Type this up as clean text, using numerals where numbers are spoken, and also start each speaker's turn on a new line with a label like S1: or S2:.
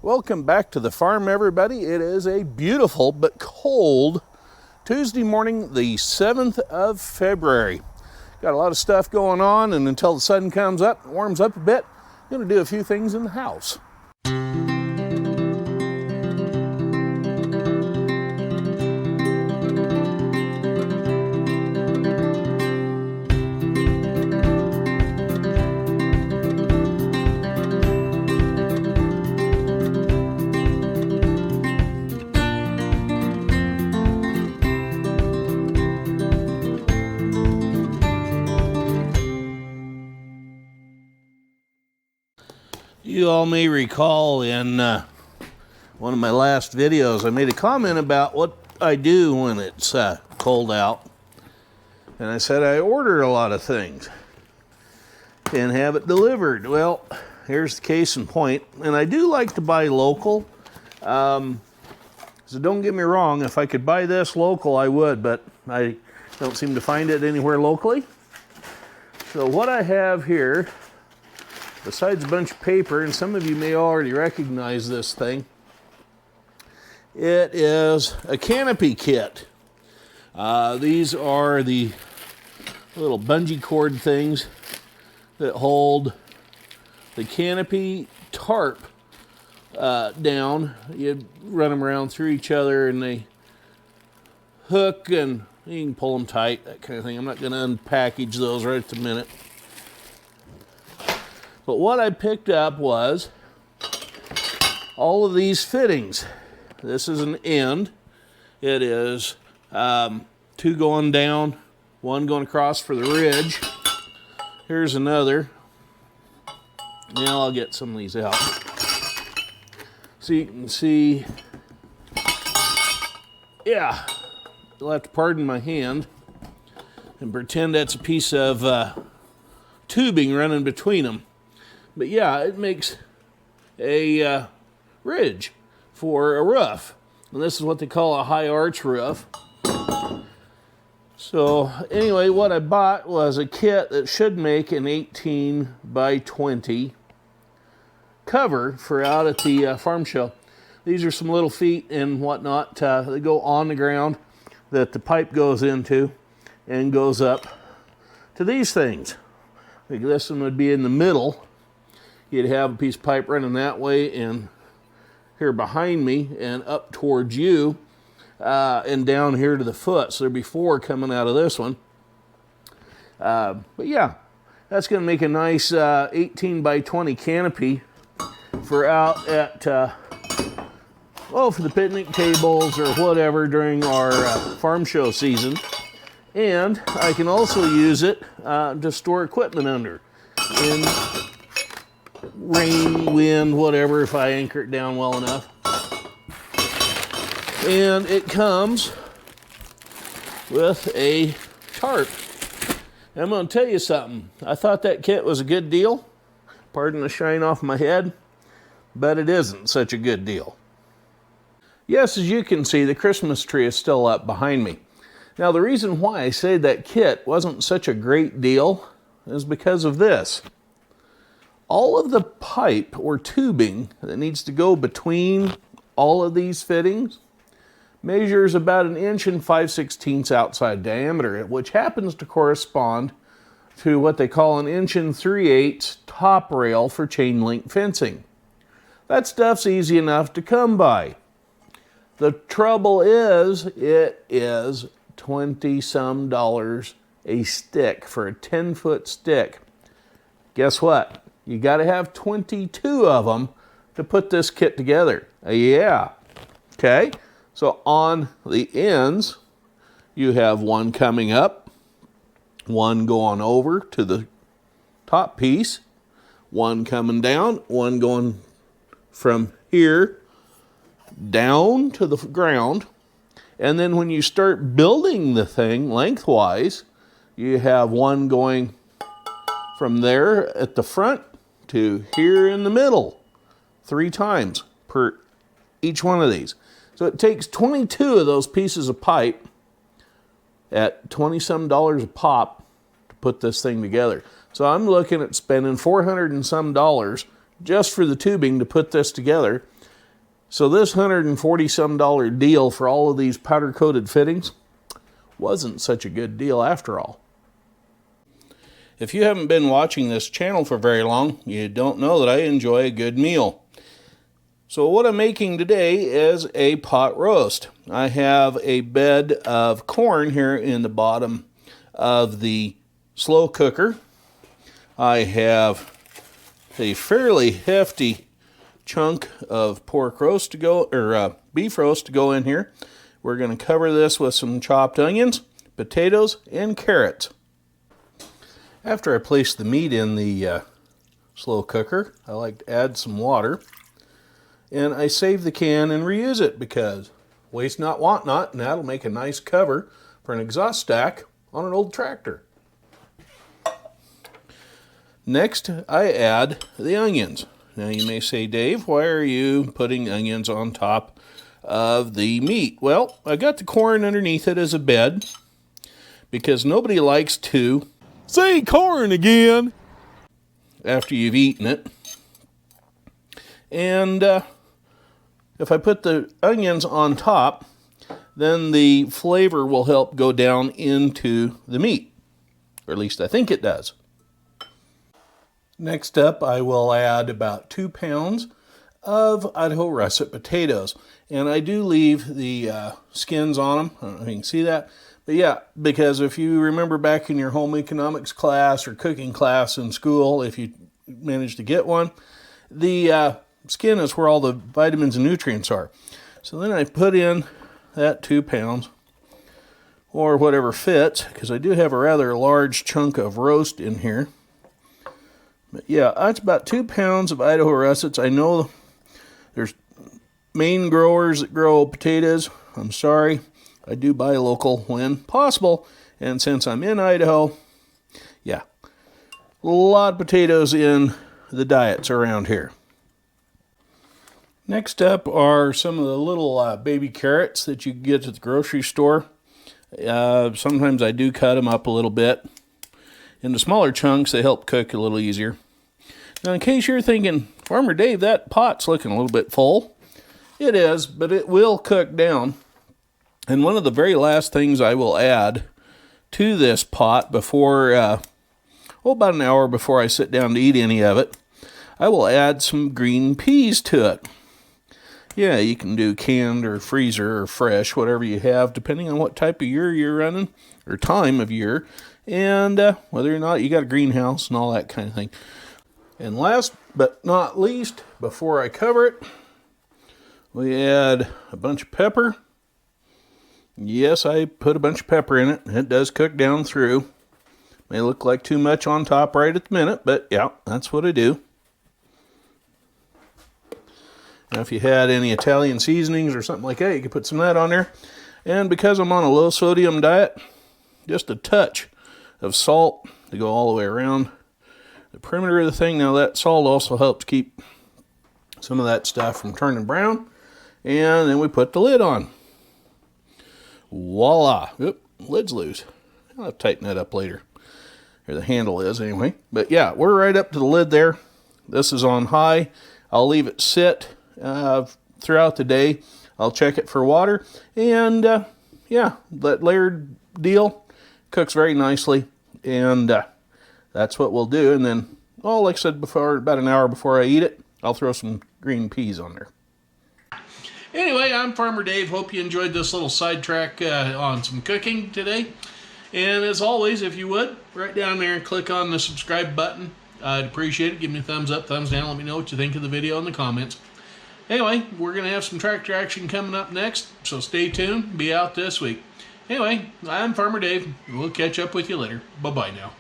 S1: Welcome back to the farm, everybody. It is a beautiful but cold Tuesday morning, the 7th of February. Got a lot of stuff going on, and until the sun comes up and warms up a bit, I'm going to do a few things in the house. You all may recall in one of my last videos, I made a comment about what I do when it's cold out. And I said I order a lot of things and have it delivered. Well, here's the case in point. And I do like to buy local. So don't get me wrong, if I could buy this local, I would, but I don't seem to find it anywhere locally. So what I have here, besides a bunch of paper, and some of you may already recognize this thing, it is a canopy kit. These are the little bungee cord things that hold the canopy tarp down. You run them around through each other and they hook, and you can pull them tight, that kind of thing. I'm not going to unpackage those right at the minute. But what I picked up was all of these fittings. This is an end. It is two going down, one going across for the ridge. Here's another. Now I'll get some of these out. So you can see, yeah, you'll have to pardon my hand and pretend that's a piece of tubing running between them. But yeah, it makes a ridge for a roof. And this is what they call a high arch roof. So anyway, what I bought was a kit that should make an 18 by 20 cover for out at the farm show. These are some little feet and whatnot that go on the ground that the pipe goes into and goes up to these things. Like this one would be in the middle. You'd have a piece of pipe running that way and here behind me and up towards you and down here to the foot. So there'd be four coming out of this one. But yeah, that's going to make a nice 18 by 20 canopy for out at, for the picnic tables or whatever during our farm show season. And I can also use it to store equipment under in rain, wind, whatever, if I anchor it down well enough. And it comes with a tarp. And I'm going to tell you something. I thought that kit was a good deal. Pardon the shine off my head, but it isn't such a good deal. Yes, as you can see, the Christmas tree is still up behind me. Now, the reason why I say that kit wasn't such a great deal is because of this. All of the pipe or tubing that needs to go between all of these fittings measures about 1 5/16 outside diameter, which happens to correspond to what they call 1 3/8 top rail for chain link fencing. That stuff's easy enough to come by. The trouble is, it is $20-some a stick for a 10-foot stick. Guess what? You got to have 22 of them to put this kit together. Yeah. Okay. So on the ends, you have one coming up, one going over to the top piece, one coming down, one going from here down to the ground. And then when you start building the thing lengthwise, you have one going from there at the front to here in the middle, 3 times per each one of these. So it takes 22 of those pieces of pipe at $20-some a pop to put this thing together. So I'm looking at spending $400 and some just for the tubing to put this together. So this $140-some deal for all of these powder-coated fittings wasn't such a good deal after all. If you haven't been watching this channel for very long, you don't know that I enjoy a good meal. So what I'm making today is a pot roast. I have a bed of corn here in the bottom of the slow cooker. I have a fairly hefty chunk of pork roast to go, or beef roast to go in here. We're going to cover this with some chopped onions, potatoes, and carrots. After I place the meat in the slow cooker, I like to add some water. And I save the can and reuse it because waste not, want not, and that'll make a nice cover for an exhaust stack on an old tractor. Next, I add the onions. Now you may say, Dave, why are you putting onions on top of the meat? Well, I got the corn underneath it as a bed because nobody likes to say corn again after you've eaten it. And if I put the onions on top, then the flavor will help go down into the meat. Or at least I think it does. Next up, I will add about 2 pounds of Idaho russet potatoes. And I do leave the skins on them. I don't know if you can see that. But yeah, because if you remember back in your home economics class or cooking class in school, if you managed to get one, the skin is where all the vitamins and nutrients are. So then I put in that 2 pounds, or whatever fits, because I do have a rather large chunk of roast in here. But yeah, that's about 2 pounds of Idaho russets. I know there's Maine growers that grow potatoes. I'm sorry. I do buy local when possible. And since I'm in Idaho, yeah, a lot of potatoes in the diets around here. Next up are some of the little baby carrots that you can get at the grocery store. Sometimes I do cut them up a little bit into smaller chunks. They help cook a little easier. Now, in case you're thinking, Farmer Dave, that pot's looking a little bit full. It is, but it will cook down. And one of the very last things I will add to this pot before, about an hour before I sit down to eat any of it, I will add some green peas to it. Yeah, you can do canned or freezer or fresh, whatever you have, depending on what type of year you're running, or time of year, and whether or not you got a greenhouse and all that kind of thing. And last but not least, before I cover it, we add a bunch of pepper. Yes, I put a bunch of pepper in it. It does cook down through. May look like too much on top right at the minute, but yeah, that's what I do. Now, if you had any Italian seasonings or something like that, you could put some of that on there. And because I'm on a low sodium diet, just a touch of salt to go all the way around the perimeter of the thing. Now, that salt also helps keep some of that stuff from turning brown. And then we put the lid on. Voila. Oop, lid's loose. I'll have to tighten that up later. Or the handle is anyway. But yeah, we're right up to the lid there. This is on high. I'll leave it sit throughout the day. I'll check it for water. And yeah, that layered deal cooks very nicely. And that's what we'll do. And then, oh, like I said before, about an hour before I eat it, I'll throw some green peas on there. Anyway, I'm Farmer Dave. Hope you enjoyed this little sidetrack on some cooking today. And as always, if you would, right down there and click on the subscribe button. I'd appreciate it. Give me a thumbs up, thumbs down. Let me know what you think of the video in the comments. Anyway, we're going to have some tractor action coming up next, so stay tuned. Be out this week. Anyway, I'm Farmer Dave. We'll catch up with you later. Bye-bye now.